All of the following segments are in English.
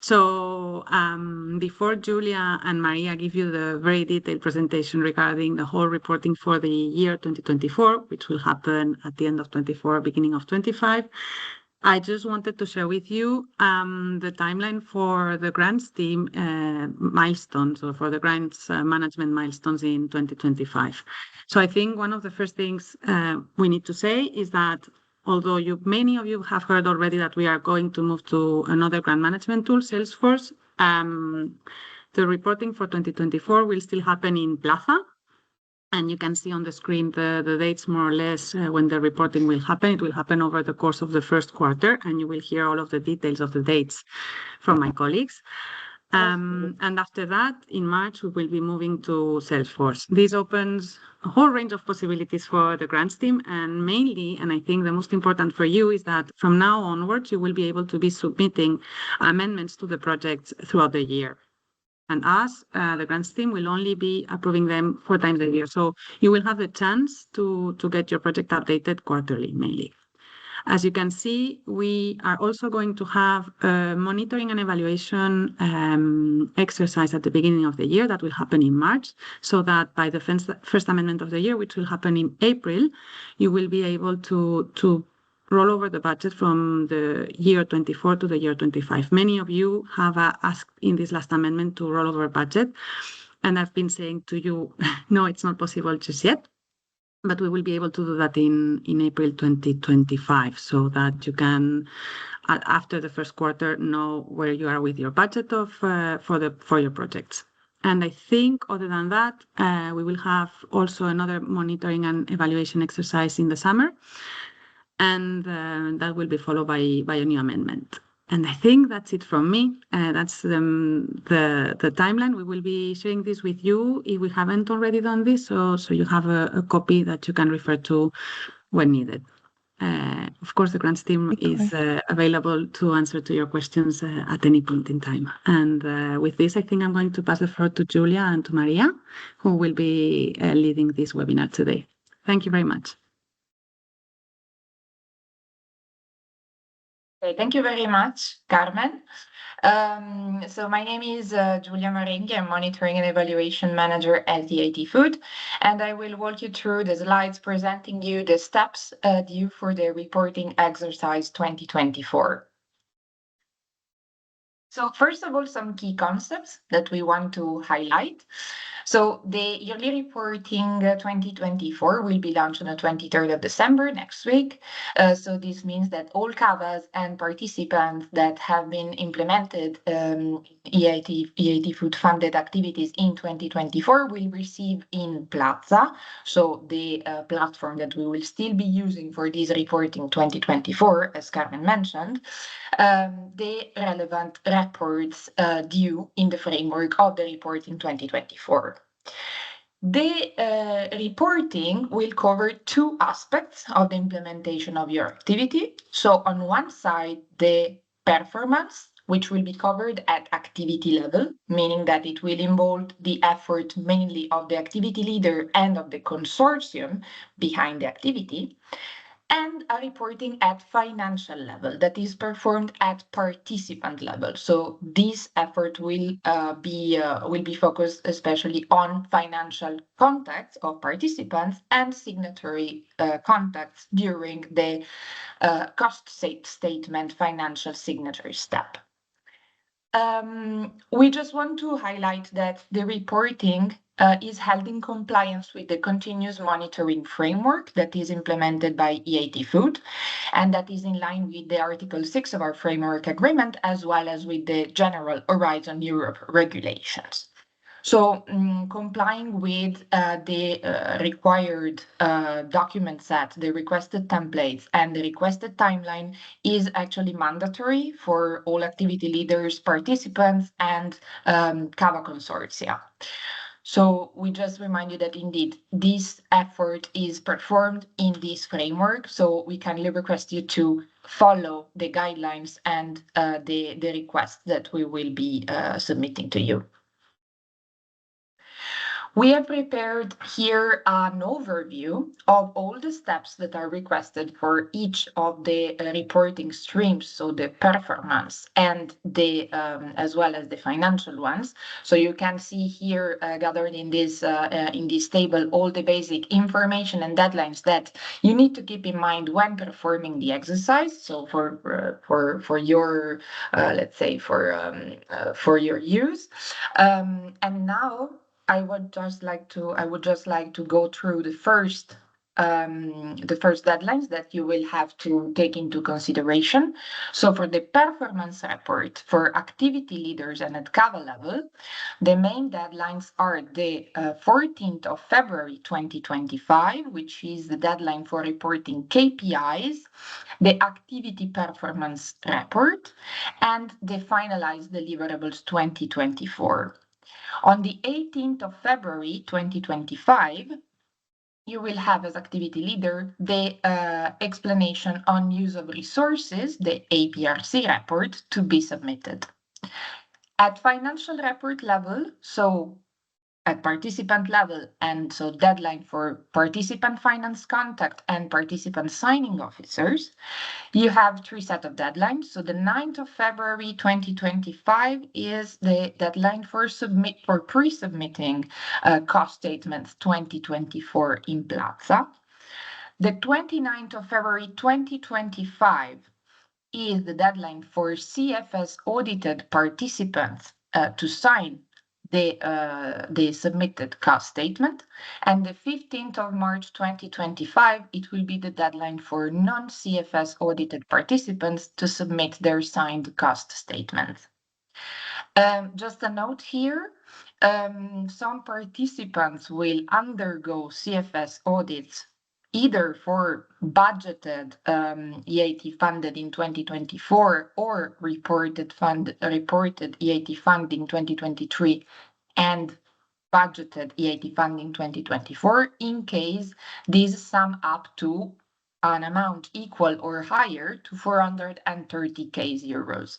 So before Julia and Maria give you the very detailed presentation regarding the whole reporting for the year 2024, which will happen at the end of 24, beginning of 25, I just wanted to share with you the timeline for the grants team milestones, or for the grants management milestones in 2025. So I think one of the first things we need to say is that although many of you have heard already that we are going to move to another grant management tool, Salesforce, the reporting for 2024 will still happen in Plaza. And you can see on the screen the dates more or less when the reporting will happen. It will happen over the course of the first quarter, and you will hear all of the details of the dates from my colleagues. And after that, in March, we will be moving to Salesforce. This opens a whole range of possibilities for the grants team, and mainly, and I think the most important for you, is that from now onwards, you will be able to be submitting amendments to the projects throughout the year. And us, the grants team, will only be approving them 4 times a year. So you will have the chance to get your project updated quarterly, mainly. As you can see, we are also going to have a monitoring and evaluation exercise at the beginning of the year that will happen in March, so that by the first amendment of the year, which will happen in April, you will be able to roll over the budget from the year 24 to the year 25. Many of you have asked in this last amendment to roll over budget, and I've been saying to you, no, it's not possible just yet. But we will be able to do that in April 2025, so that you can, after the first quarter, know where you are with your budget for your projects. And I think, other than that, we will have also another monitoring and evaluation exercise in the summer, and that will be followed by a new amendment. And I think that's it from me. That's the timeline. We will be sharing this with you if we haven't already done this, so you have a copy that you can refer to when needed. Of course, the grants team is available to answer to your questions at any point in time. And with this, I think I'm going to pass the floor to Julia and to Maria, who will be leading this webinar today. Thank you very much. Okay, thank you very much, Carmen. So my name is Giulia Marenghi. I'm Monitoring and Evaluation Manager at EIT Food, and I will walk you through the slides presenting you the steps due for the reporting exercise 2024. So first of all, some key concepts that we want to highlight. So the yearly reporting 2024 will be launched on the 23rd of December next week. So this means that all CAVAs and participants that have been implemented EIT Food funded activities in 2024 will receive in Plaza, so the platform that we will still be using for this reporting 2024, as Carmen mentioned, the relevant reports due in the framework of the reporting 2024. The reporting will cover 2 aspects of the implementation of your activity. So on one side, the performance, which will be covered at activity level, meaning that it will involve the effort mainly of the activity leader and of the consortium behind the activity, and a reporting at financial level that is performed at participant level. So this effort will be focused especially on financial contacts of participants and signatory contacts during the cost statement financial signature step. We just want to highlight that the reporting is held in compliance with the continuous monitoring framework that is implemented by EIT Food, and that is in line with the Article 6 of our framework agreement, as well as with the general Horizon Europe regulations. So complying with the required document set, the requested templates, and the requested timeline is actually mandatory for all activity leaders, participants, and CAVA consortia. So we just remind you that indeed this effort is performed in this framework. So we kindly request you to follow the guidelines and the requests that we will be submitting to you. We have prepared here an overview of all the steps that are requested for each of the reporting streams, so the performance and the as well as the financial ones. So you can see here gathered in this table all the basic information and deadlines that you need to keep in mind when performing the exercise. So for your let's say for your use, and now I would just like to go through the first deadlines that you will have to take into consideration. So for the performance report for activity leaders and at CAVA level, the main deadlines are the 14th of February 2025, which is the deadline for reporting KPIs, the activity performance report, and the finalized deliverables 2024. On the 18th of February 2025, you will have as activity leader the explanation on use of resources, the APRC report, to be submitted. At financial report level, so at participant level, and so deadline for participant finance contact and participant signing officers, you have three set of deadlines. So the 9th of February 2025 is the deadline for pre-submitting cost statements 2024 in Plaza. The 29th of February 2025 is the deadline for CFS audited participants to sign the submitted cost statement, and the 15th of March 2025, it will be the deadline for non-CFS audited participants to submit their signed cost statements. Just a note here, some participants will undergo CFS audits either for budgeted EIT funded in 2024 or reported EIT funding 2023 and budgeted EIT funding 2024 in case these sum up to an amount equal or higher to 430,000 euros.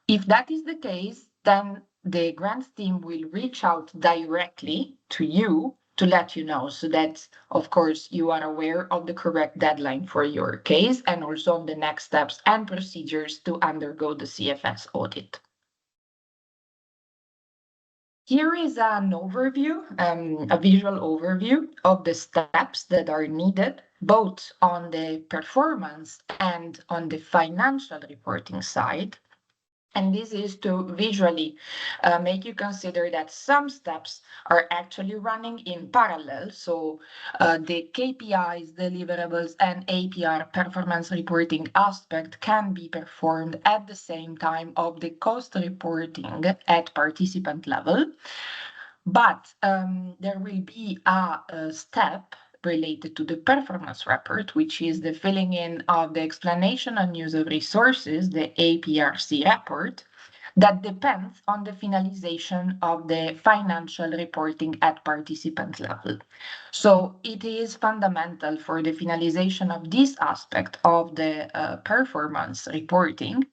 If that is the case, then the grants team will reach out directly to you to let you know, so that, of course, you are aware of the correct deadline for your case and also on the next steps and procedures to undergo the CFS audit. Here is an overview, a visual overview of the steps that are needed, both on the performance and on the financial reporting side. And this is to visually make you consider that some steps are actually running in parallel. So the KPIs, deliverables, and APR performance reporting aspect can be performed at the same time of the cost reporting at participant level. But there will be a step related to the performance report, which is the filling in of the explanation on use of resources, the APRC report, that depends on the finalization of the financial reporting at participant level. So it is fundamental for the finalization of this aspect of the performance reporting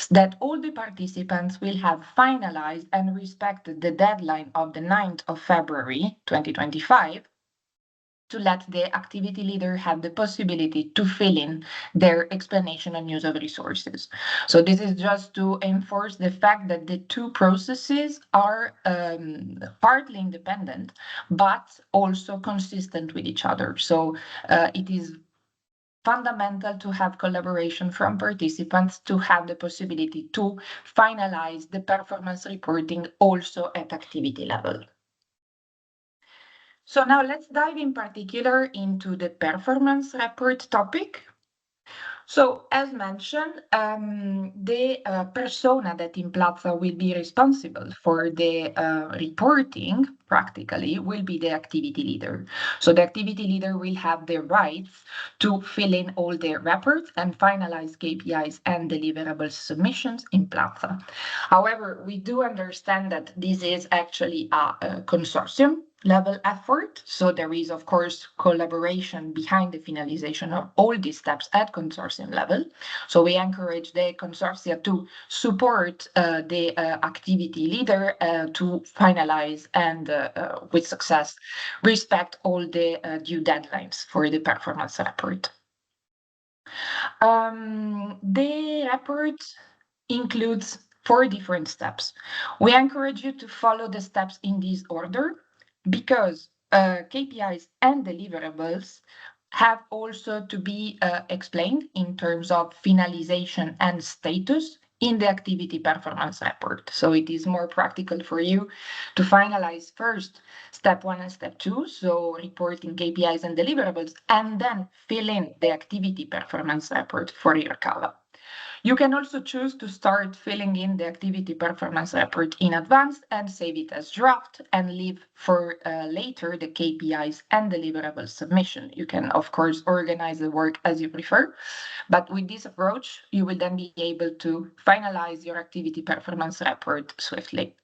that all the participants will have finalized and respected the deadline of the 9th of February 2025 to let the activity leader have the possibility to fill in their explanation on use of resources. So this is just to enforce the fact that the two processes are partly independent, but also consistent with each other. So it is fundamental to have collaboration from participants to have the possibility to finalize the performance reporting also at activity level. So now let's dive in particular into the performance report topic. So as mentioned, the persona that in Plaza will be responsible for the reporting practically will be the activity leader. So the activity leader will have the rights to fill in all the reports and finalize KPIs and deliverables submissions in Plaza. However, we do understand that this is actually a consortium. level effort. So there is, of course, collaboration behind the finalization of all these steps at consortium level. So we encourage the consortia to support the activity leader to finalize and with success respect all the due deadlines for the performance report. The report includes 4 different steps. We encourage you to follow the steps in this order because KPIs and deliverables have also to be explained in terms of finalization and status in the activity performance report. So it is more practical for you to finalize first step 1 and step 2, so reporting KPIs and deliverables, and then fill in the activity performance report for your CAVA. You can also choose to start filling in the activity performance report in advance and save it as draft and leave for later the KPIs and deliverable submission. You can, of course, organize the work as you prefer, but with this approach, you will then be able to finalize your activity performance report swiftly.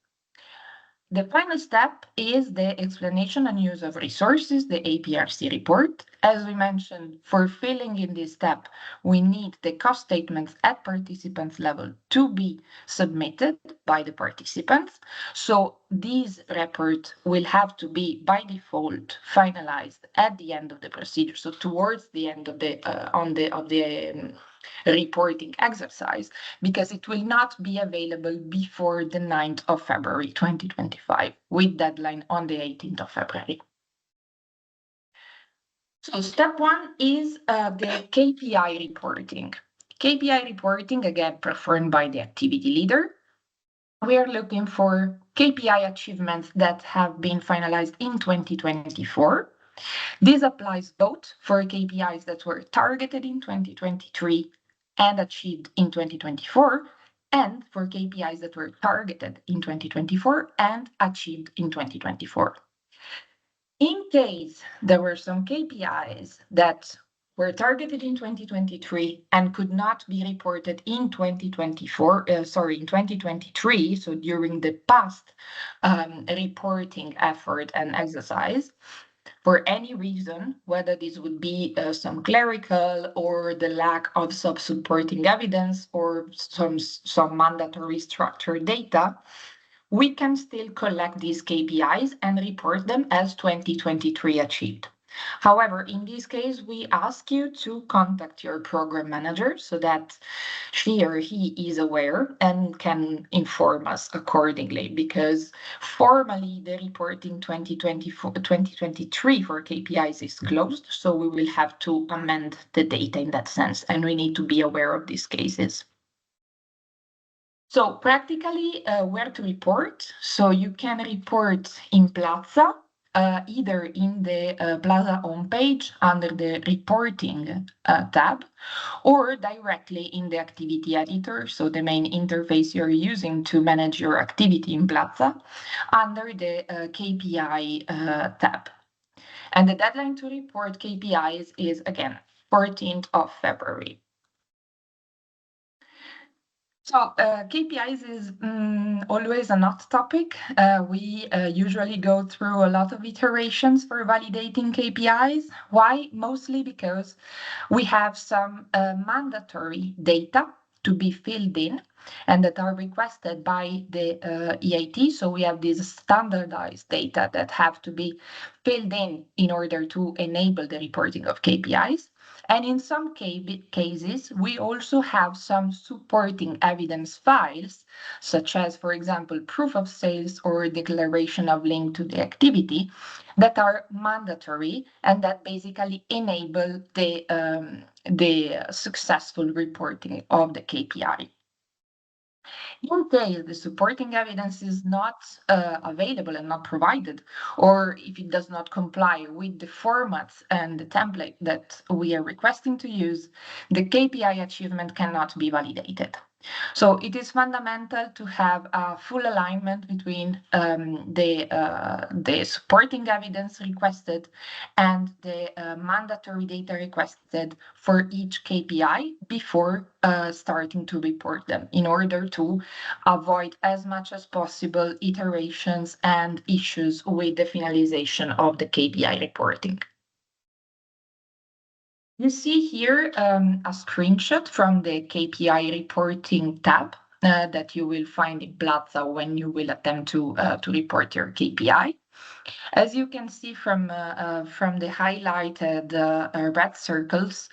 The final step is the explanation and use of resources, the APRC report. As we mentioned, for filling in this step, we need the cost statements at participants level to be submitted by the participants. So these reports will have to be by default finalized at the end of the procedure. So towards the end of the reporting exercise, because it will not be available before the 9th of February 2025, with deadline on the 18th of February. So step 1 is the KPI reporting. KPI reporting, again, performed by the activity leader. We are looking for KPI achievements that have been finalized in 2024. This applies both for KPIs that were targeted in 2023 and achieved in 2024, and for KPIs that were targeted in 2024 and achieved in 2024. In case there were some KPIs that were targeted in 2023 and could not be reported in 2023, so during the past reporting effort and exercise, for any reason, whether this would be some clerical or the lack of supporting evidence or some mandatory structured data, we can still collect these KPIs and report them as 2023 achieved. However, in this case, we ask you to contact your program manager so that she or he is aware and can inform us accordingly, because formally the reporting 2023 for KPIs is closed, so we will have to amend the data in that sense, and we need to be aware of these cases. So practically, where to report? So you can report in Plaza, either in the Plaza homepage under the reporting tab, or directly in the activity editor, so the main interface you're using to manage your activity in Plaza, under the KPI tab. And the deadline to report KPIs is, again, 14th of February. So KPIs is always a hot topic. We usually go through a lot of iterations for validating KPIs. Why? Mostly because we have some mandatory data to be filled in and that are requested by the EIT. So we have these standardized data that have to be filled in order to enable the reporting of KPIs. And in some cases, we also have some supporting evidence files, such as, for example, proof of sales or declaration of link to the activity, that are mandatory and that basically enable the successful reporting of the KPI. In case the supporting evidence is not available and not provided, or if it does not comply with the formats and the template that we are requesting to use, the KPI achievement cannot be validated. So it is fundamental to have a full alignment between the supporting evidence requested and the mandatory data requested for each KPI before starting to report them, in order to avoid as much as possible iterations and issues with the finalization of the KPI reporting. You see here a screenshot from the KPI reporting tab that you will find in Plaza when you will attempt to report your KPI. As you can see from the highlighted red circles,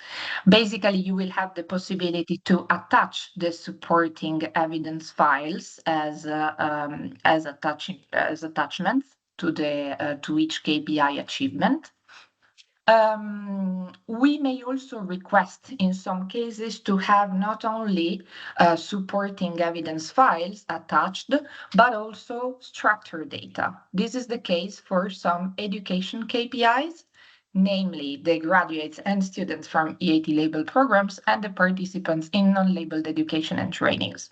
basically you will have the possibility to attach the supporting evidence files as attachments to each KPI achievement. We may also request in some cases to have not only supporting evidence files attached, but also structured data. This is the case for some education KPIs, namely the graduates and students from EIT labeled programs and the participants in non-labeled education and trainings.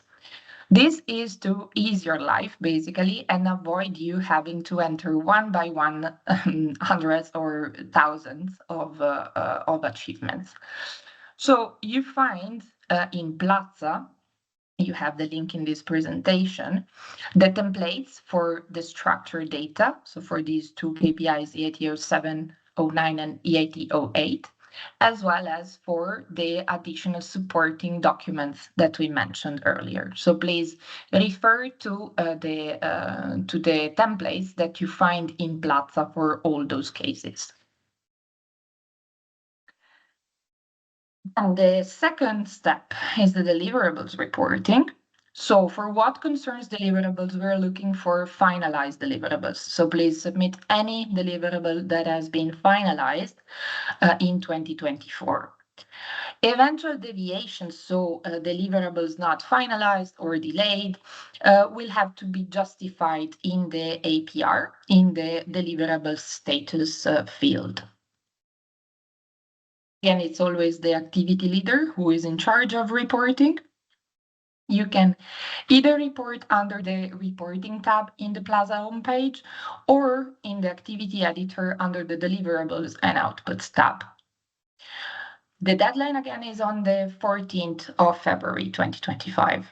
This is to ease your life, basically, and avoid you having to enter one by one hundreds or thousands of achievements. So you find in Plaza, you have the link in this presentation, the templates for the structured data. So for these two KPIs, EIT 07, 09, and EIT 08. As well as for the additional supporting documents that we mentioned earlier. So please refer to the templates that you find in Plaza for all those cases. And the second step is the deliverables reporting. So for what concerns deliverables, we're looking for finalized deliverables. So please submit any deliverable that has been finalized in 2024. Eventual deviations, so deliverables not finalized or delayed, will have to be justified in the APR, in the deliverable status field. Again, it's always the activity leader who is in charge of reporting. You can either report under the reporting tab in the Plaza homepage or in the activity editor under the deliverables and outputs tab. The deadline again is on the 14th of February 2025.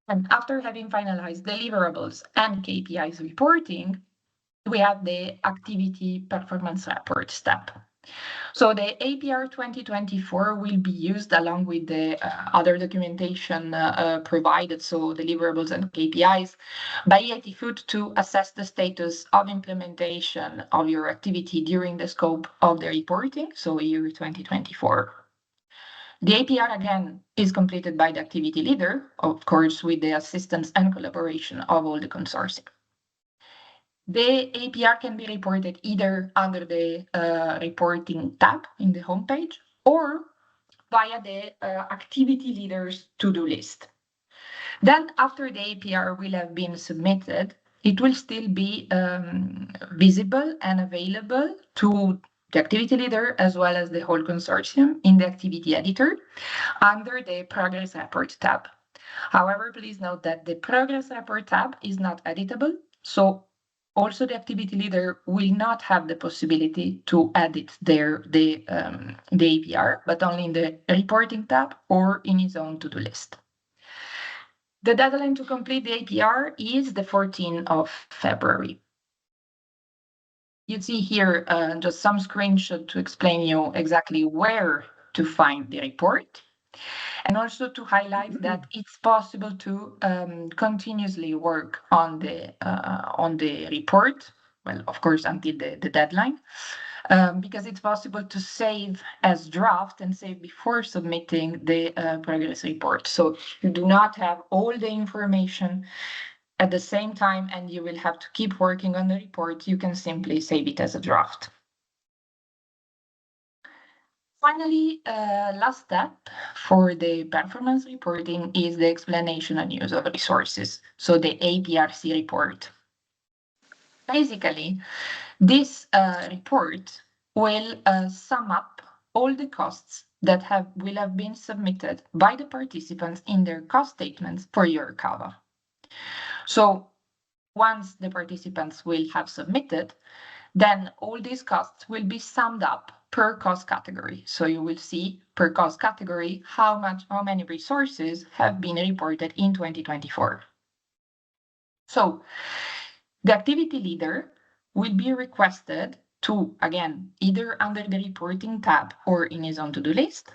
And after having finalized deliverables and KPIs reporting, we have the activity performance report step. So the APR 2024 will be used along with the other documentation provided, so deliverables and KPIs, by EIT Food to assess the status of implementation of your activity during the scope of the reporting, so year 2024. The APR, again, is completed by the activity leader, of course, with the assistance and collaboration of all the consortium. The APR can be reported either under the reporting tab in the homepage or via the activity leader's to-do list. Then after the APR will have been submitted, it will still be visible and available to the activity leader as well as the whole consortium in the activity editor under the progress report tab. However, please note that the progress report tab is not editable, so also the activity leader will not have the possibility to edit the APR, but only in the reporting tab or in his own to-do list. The deadline to complete the APR is the 14th of February. You see here just some screenshot to explain you exactly where to find the report, and also to highlight that it's possible to continuously work on the report. Well, of course, until the deadline, because it's possible to save as draft and save before submitting the progress report. So you do not have all the information at the same time, and you will have to keep working on the report. You can simply save it as a draft. Finally, last step for the performance reporting is the explanation and use of resources, so the APRC report. Basically, this report will sum up all the costs that will have been submitted by the participants in their cost statements for your cava. So once the participants will have submitted, then all these costs will be summed up per cost category. So you will see per cost category how many resources have been reported in 2024. So the activity leader will be requested to, again, either under the reporting tab or in his own to-do list,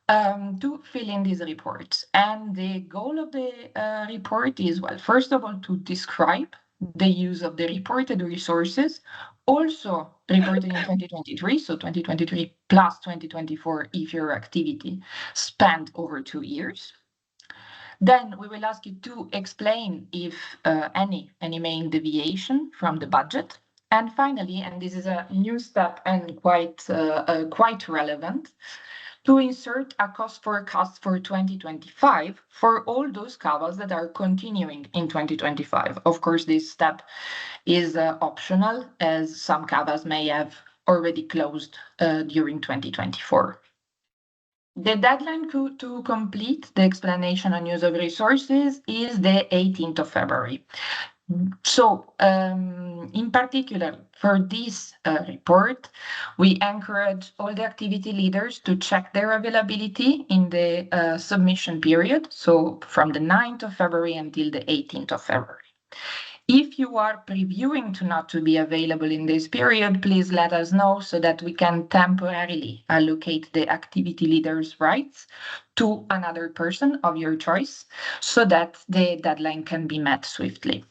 to fill in these reports. And the goal of the report is, well, first of all, to describe the use of the reported resources, also reported in 2023, so 2023 plus 2024 if your activity spanned over 2 years. Then we will ask you to explain if any main deviation from the budget. And finally, and this is a new step and quite relevant, to insert a cost forecast for 2025 for all those cavas that are continuing in 2025. Of course, this step is optional, as some cavas may have already closed during 2024. The deadline to complete the explanation on use of resources is the 18th of February. So, in particular, for this report, we encourage all the activity leaders to check their availability in the submission period, so from the 9th of February until the 18th of February. If you are previewing to not to be available in this period, please let us know so that we can temporarily allocate the activity leader's rights to another person of your choice so that the deadline can be met swiftly.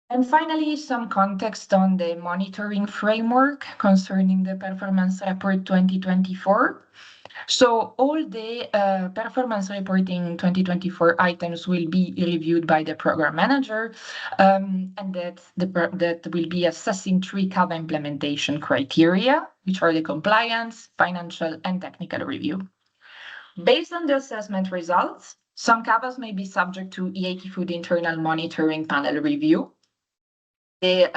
And finally, some context on the monitoring framework concerning the Performance Report 2024. So all the performance reporting 2024 items will be reviewed by the program manager, and that will be assessing 3 cava implementation criteria, which are the compliance, financial, and technical review. Based on the assessment results, some cavas may be subject to EIT Food internal monitoring panel review. The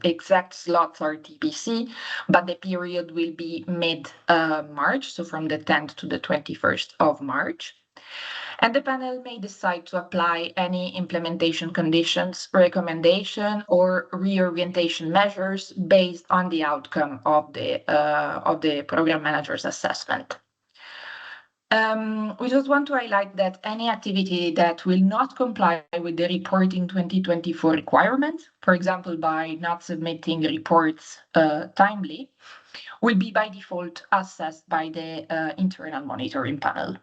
exact slots are TBC, but the period will be mid-March, so from the 10th to the 21st of March. And the panel may decide to apply any implementation conditions, recommendation, or reorientation measures based on the outcome of the program manager's assessment. We just want to highlight that any activity that will not comply with the reporting 2024 requirement, for example, by not submitting reports timely, will be by default assessed by the internal monitoring panel.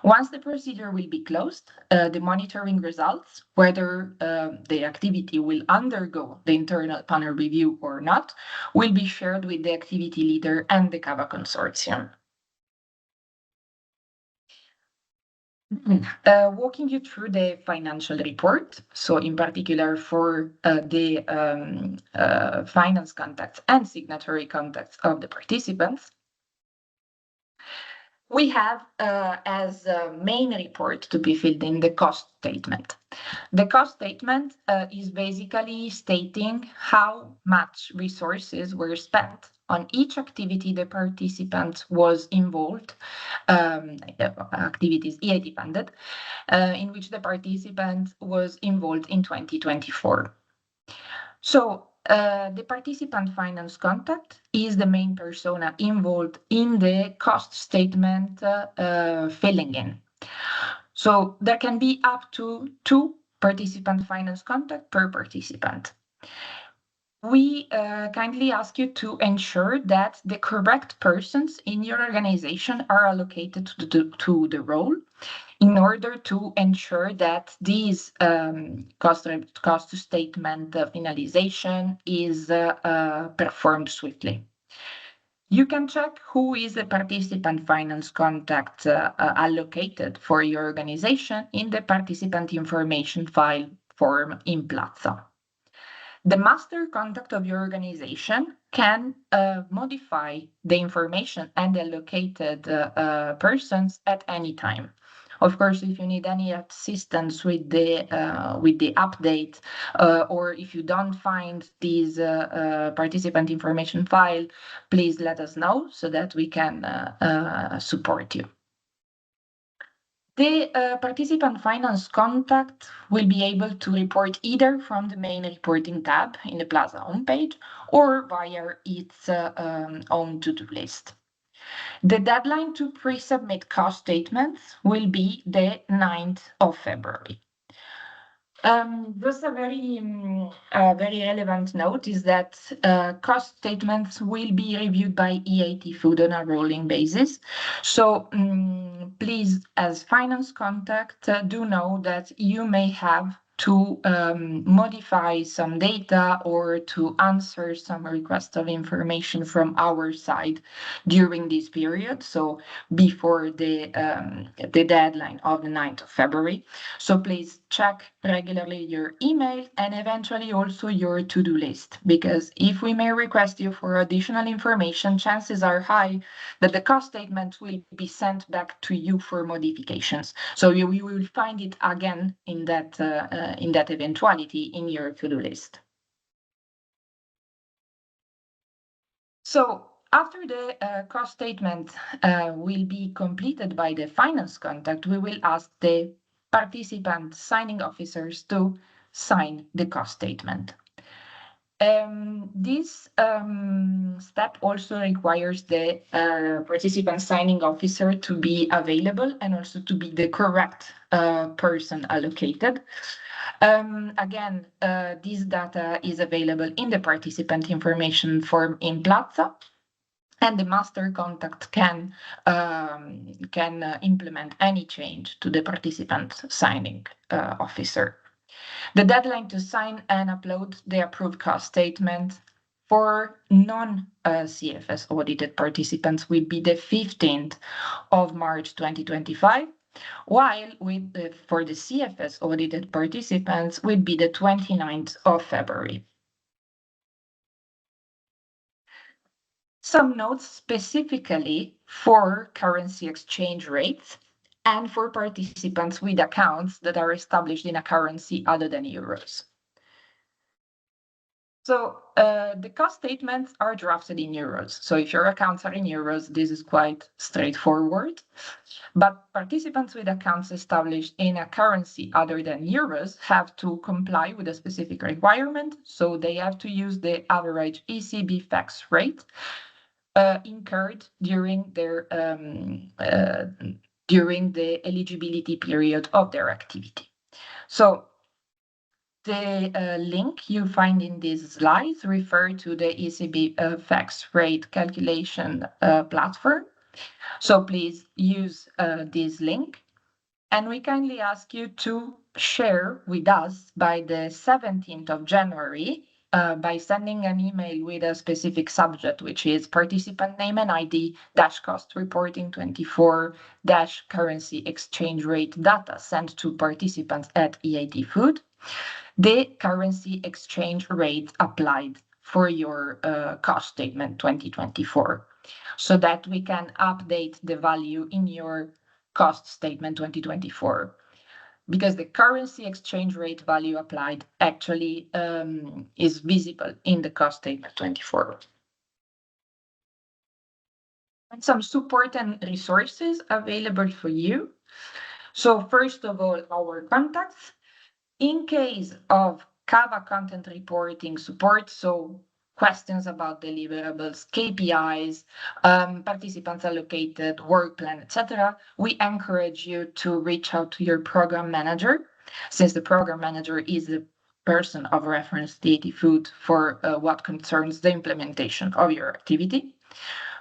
Once the procedure will be closed, the monitoring results, whether the activity will undergo the internal panel review or not, will be shared with the activity leader and the cava consortium. Walking you through the financial report, so in particular for the finance contacts and signatory contacts of the participants, we have as a main report to be filled in the cost statement. The cost statement is basically stating how much resources were spent on each activity the participant was involved, activities EIT funded, in which the participant was involved in 2024. So the participant finance contact is the main persona involved in the cost statement filling in. So there can be up to 2 participant finance contact per participant. We kindly ask you to ensure that the correct persons in your organization are allocated to the role in order to ensure that this cost statement finalization is performed swiftly. You can check who is the participant finance contact allocated for your organization in the participant information file form in Plaza. The master contact of your organization can modify the information and the allocated persons at any time. Of course, if you need any assistance with the update, or if you don't find this participant information file, please let us know so that we can support you. The participant finance contact will be able to report either from the main reporting tab in the Plaza homepage or via its own to-do list. The deadline to pre-submit cost statements will be the 9th of February. Just a very relevant note is that cost statements will be reviewed by EIT Food on a rolling basis. So please, as finance contact, do know that you may have to modify some data or to answer some requests of information from our side during this period, so before the deadline of the 9th of February. So please check regularly your email and eventually also your to-do list, because if we may request you for additional information, chances are high that the cost statement will be sent back to you for modifications. So you will find it again in that eventuality in your to-do list. So after the cost statement will be completed by the finance contact, we will ask the participant signing officers to sign the cost statement. This step also requires the participant signing officer to be available and also to be the correct person allocated. Again, this data is available in the participant information form in Plaza, and the master contact can implement any change to the participant signing officer. The deadline to sign and upload the approved cost statement for non-CFS audited participants will be the 15th of March 2025, while for the CFS audited participants will be the 29th of February. Some notes specifically for currency exchange rates and for participants with accounts that are established in a currency other than euros. So the cost statements are drafted in euros. So if your accounts are in euros, this is quite straightforward. But participants with accounts established in a currency other than euros have to comply with a specific requirement. So they have to use the average ECB FX rate incurred during their during the eligibility period of their activity. So the link you find in these slides refer to the ECB FX rate calculation platform. So please use this link, and we kindly ask you to share with us by the 17th of January by sending an email with a specific subject, which is participant name and ID -cost reporting 24 currency exchange rate data sent to participants at EIT Food, the currency exchange rate applied for your cost statement 2024, so that we can update the value in your cost statement 2024. Because the currency exchange rate value applied actually is visible in the cost statement 24. And some support and resources available for you. So first of all, our contacts. In case of CAVA content reporting support, so questions about deliverables, KPIs, participants allocated, work plan, etc., we encourage you to reach out to your program manager, since the program manager is the person of reference to EIT Food for what concerns the implementation of your activity.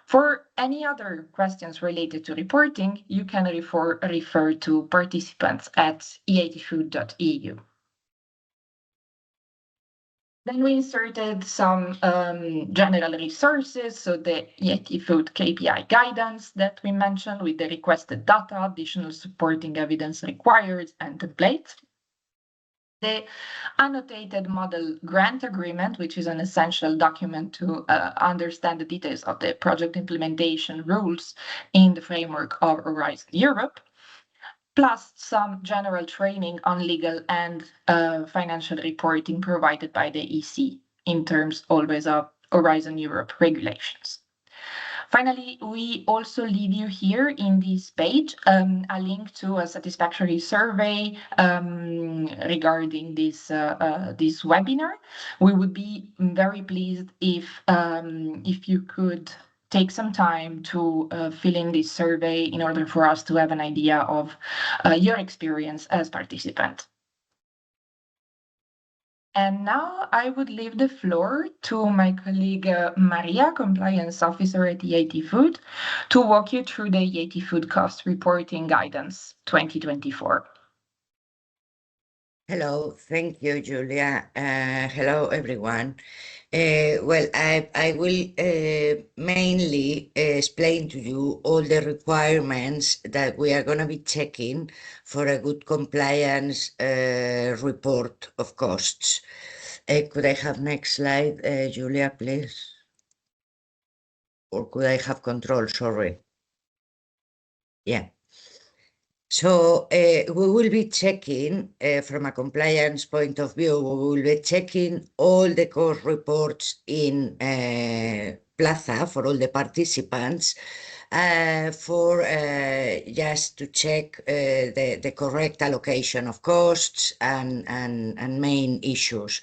For any other questions related to reporting, you can refer to participants at eitfood.eu. Then we inserted some general resources, so the EIT Food KPI guidance that we mentioned with the requested data, additional supporting evidence required, and templates. The annotated model grant agreement, which is an essential document to understand the details of the project implementation rules in the framework of Horizon Europe. plus some general training on legal and financial reporting provided by the EC in terms always of Horizon Europe regulations. Finally, we also leave you here in this page a link to a satisfactory survey regarding this webinar. We would be very pleased if you could take some time to fill in this survey in order for us to have an idea of your experience as participant. And now I would leave the floor to my colleague Maria, Compliance Officer at EIT Food, to walk you through the EIT Food Cost Reporting Guidance 2024. Hello, thank you, Julia. Hello, everyone. Well, I will mainly explain to you all the requirements that we are going to be checking for a good compliance report of costs. Could I have next slide, Julia, please? Or could I have control? Sorry. Yeah. So we will be checking, from a compliance point of view, we will be checking all the cost reports in Plaza for all the participants for just to check the correct allocation of costs and main issues.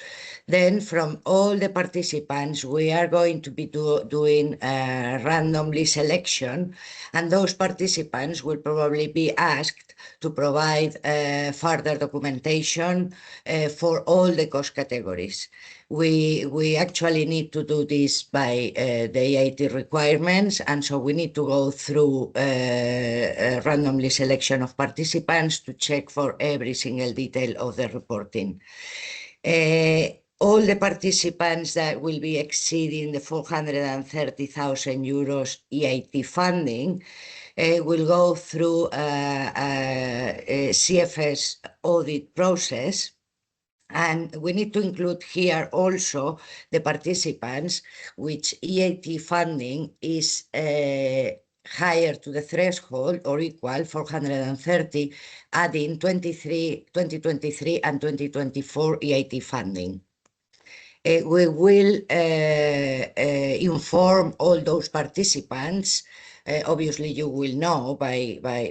Then from all the participants, we are going to be doing randomly selection, and those participants will probably be asked to provide further documentation for all the cost categories. We actually need to do this by the EIT requirements, and so we need to go through randomly selection of participants to check for every single detail of the reporting. All the participants that will be exceeding the 430,000 euros EIT funding will go through a CFS audit process. And we need to include here also the participants which EIT funding is higher to the threshold or equal 430, adding 2023 and 2024 EIT funding. We will inform all those participants. Obviously, you will know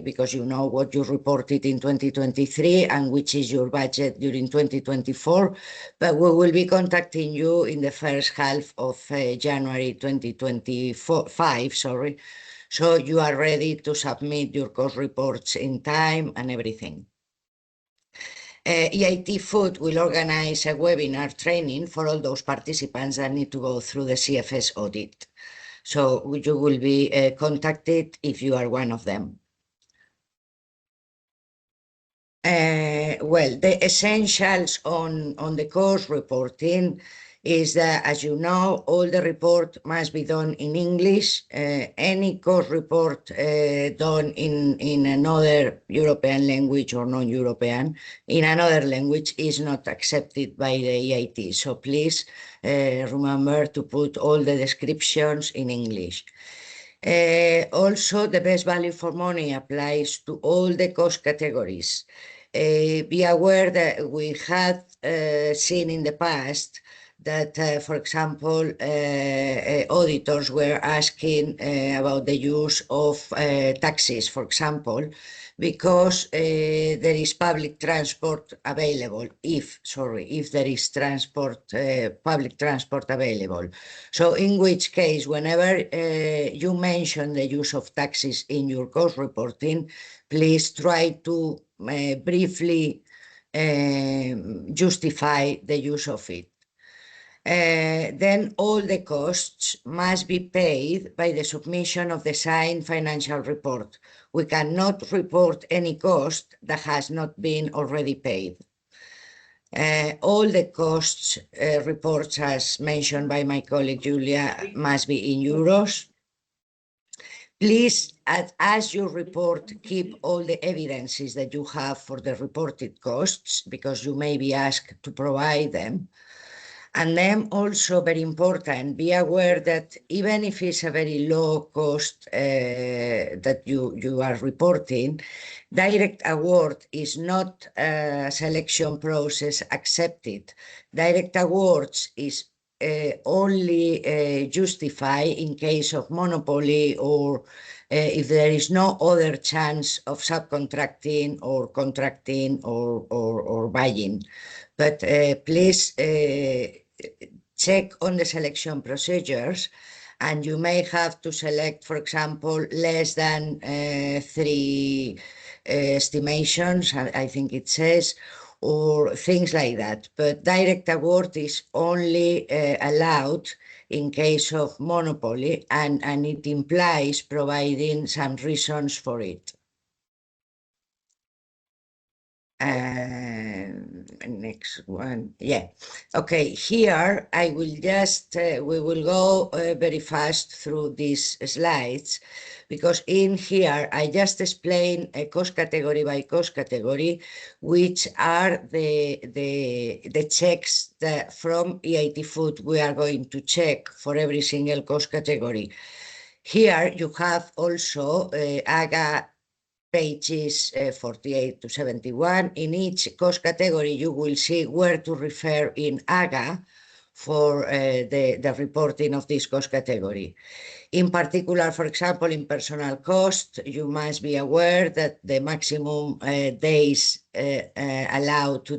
because you know what you reported in 2023 and which is your budget during 2024. But we will be contacting you in the first half of January 2025. Sorry, so you are ready to submit your cost reports in time and everything. EIT Food will organize a webinar training for all those participants that need to go through the CFS audit. So you will be contacted if you are one of them. Well, the essentials on the cost reporting is that, as you know, all the report must be done in English. Any cost report done in another European language or non-European in another language is not accepted by the EIT. So please remember to put all the descriptions in English. Also, the best value for money applies to all the cost categories. Be aware that we had seen in the past that, for example, auditors were asking about the use of taxis, for example, because there is public transport available, if there is public transport available. So in which case, whenever you mention the use of taxis in your cost reporting, please try to briefly justify the use of it. Then all the costs must be paid by the submission of the signed financial report. We cannot report any cost that has not been already paid. All the costs reports, as mentioned by my colleague Julia, must be in euros. Please, as you report, keep all the evidences that you have for the reported costs, because you may be asked to provide them. And then also very important, be aware that even if it's a very low cost that you are reporting, direct award is not a selection process accepted. Direct awards is only justify in case of monopoly or if there is no other chance of subcontracting or contracting or buying. But please check on the selection procedures, and you may have to select, for example, less than 3 estimations, I think it says, or things like that. But direct award is only allowed in case of monopoly, and it implies providing some reasons for it. Next one. Yeah. Okay, here I will just, we will go very fast through these slides, because in here I just explain a cost category by cost category, which are the checks that from EIT Food we are going to check for every single cost category. Here you have also AGA pages 48 to 71. In each cost category, you will see where to refer in AGA for the reporting of this cost category. In particular, for example, in personal cost, you must be aware that the maximum days allowed to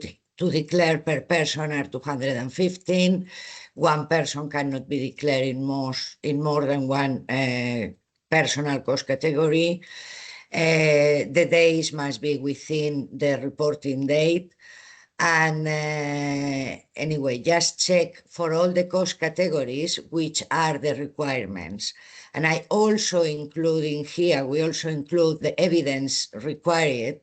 declare per person are 215. One person cannot be declared in more than one personal cost category. The days must be within the reporting date. And anyway, just check for all the cost categories which are the requirements. And I also include in here, we also include the evidence required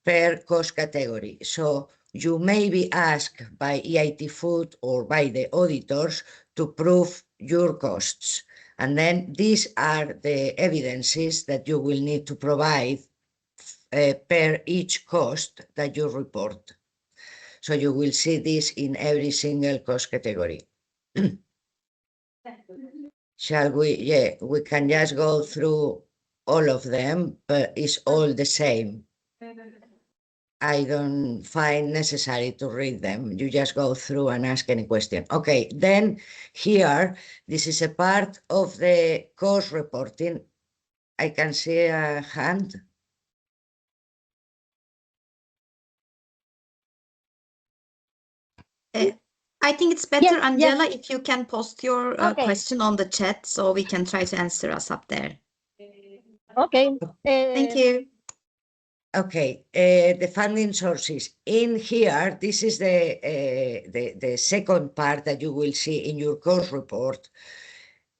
per cost category. So you may be asked by EIT Food or by the auditors to prove your costs. And then these are the evidences that you will need to provide per each cost that you report. So you will see this in every single cost category. Shall we? Yeah, we can just go through all of them, but it's all the same. I don't find necessary to read them. You just go through and ask any question. Okay, then here, this is a part of the cost reporting. I can see a hand. I think it's better, Yes, Angela, yes. if you can post your Okay. question on the chat so we can try to answer us up there. Okay. Thank you. Okay, the funding sources. In here, this is the second part that you will see in your course report,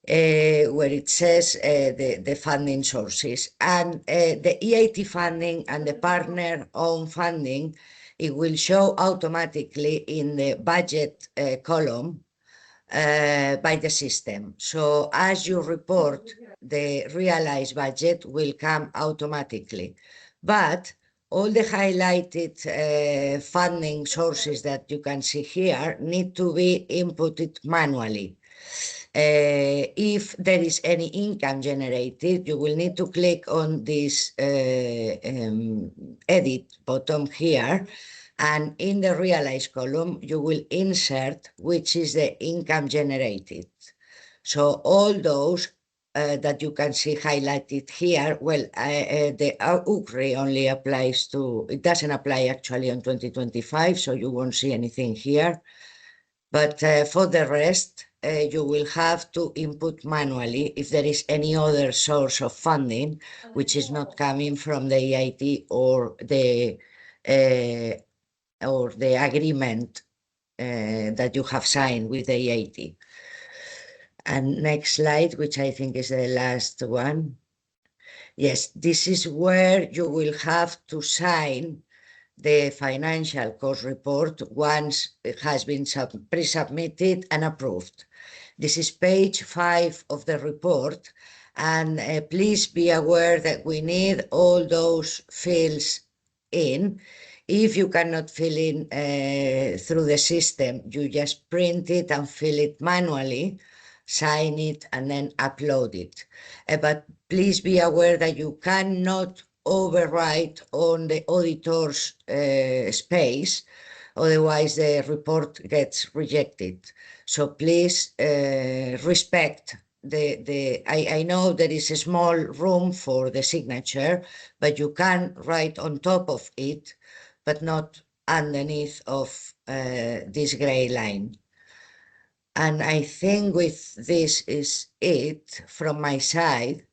where it says the funding sources. And the EIT funding and the partner-owned funding, it will show automatically in the budget column by the system. So as you report, the realized budget will come automatically. But all the highlighted funding sources that you can see here need to be inputted manually. If there is any income generated, you will need to click on this edit button here, and in the realized column, you will insert which is the income generated. So all those that you can see highlighted here, well, the UCRI only applies to, it doesn't apply actually on 2025, so you won't see anything here. But for the rest, you will have to input manually if there is any other source of funding which is not coming from the EIT or the agreement that you have signed with the EIT. And next slide, which I think is the last one. Yes, this is where you will have to sign the financial cost report once it has been pre-submitted and approved. This is page 5 of the report, and please be aware that we need all those fields in. If you cannot fill in through the system, you just print it and fill it manually, sign it, and then upload it. But please be aware that you cannot overwrite on the auditor's space, otherwise the report gets rejected. So please respect I know there is a small room for the signature, but you can write on top of it, but not underneath of this gray line. And I think with this is it from my side.